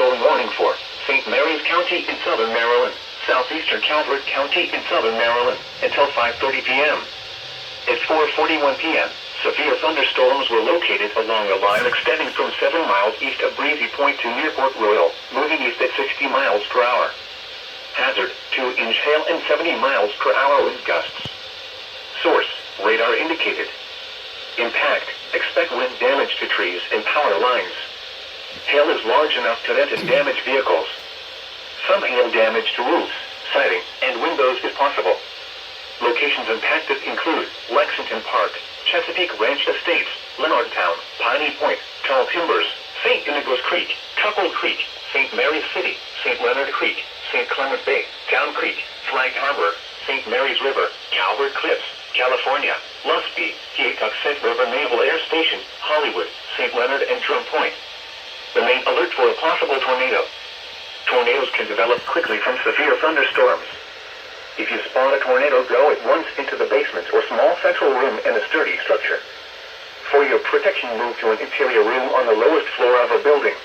thunderstorm warning for St. Mary's County in southern Maryland, southeastern Calvert County in southern Maryland, until 5:30 p.m. At 4:41 p.m., severe thunderstorms were located along a line extending from 7 miles east of Breezy Point to near Port Royal, moving east at 60 miles per hour. Hazard, 2-inch hail and 70 miles per hour wind gusts. Source, radar indicated. Impact, expect wind damage to trees and power lines. Hail is large enough to dent and damage vehicles. Some hail damage to roofs, siding, and windows is possible. Locations impacted include Lexington Park, Chesapeake Ranch Estates, Leonardtown, Piney Point, Tall Timbers, St. Inigo's Creek, Couple Creek, St. Mary's City, St. Leonard Creek, St. Clement Bay, Town Creek, Flag Harbor, St. Mary's River, Calvert Cliffs, California, Lusby, Keatuxent River Naval Air Station, Hollywood, St. Leonard and Drum Point. Remain alert for a possible tornado. Tornadoes can develop quickly from severe thunderstorms. If you spot a tornado, go at once into the basement or small central room in a sturdy structure. For your protection, move to an interior room on the lowest floor of a building.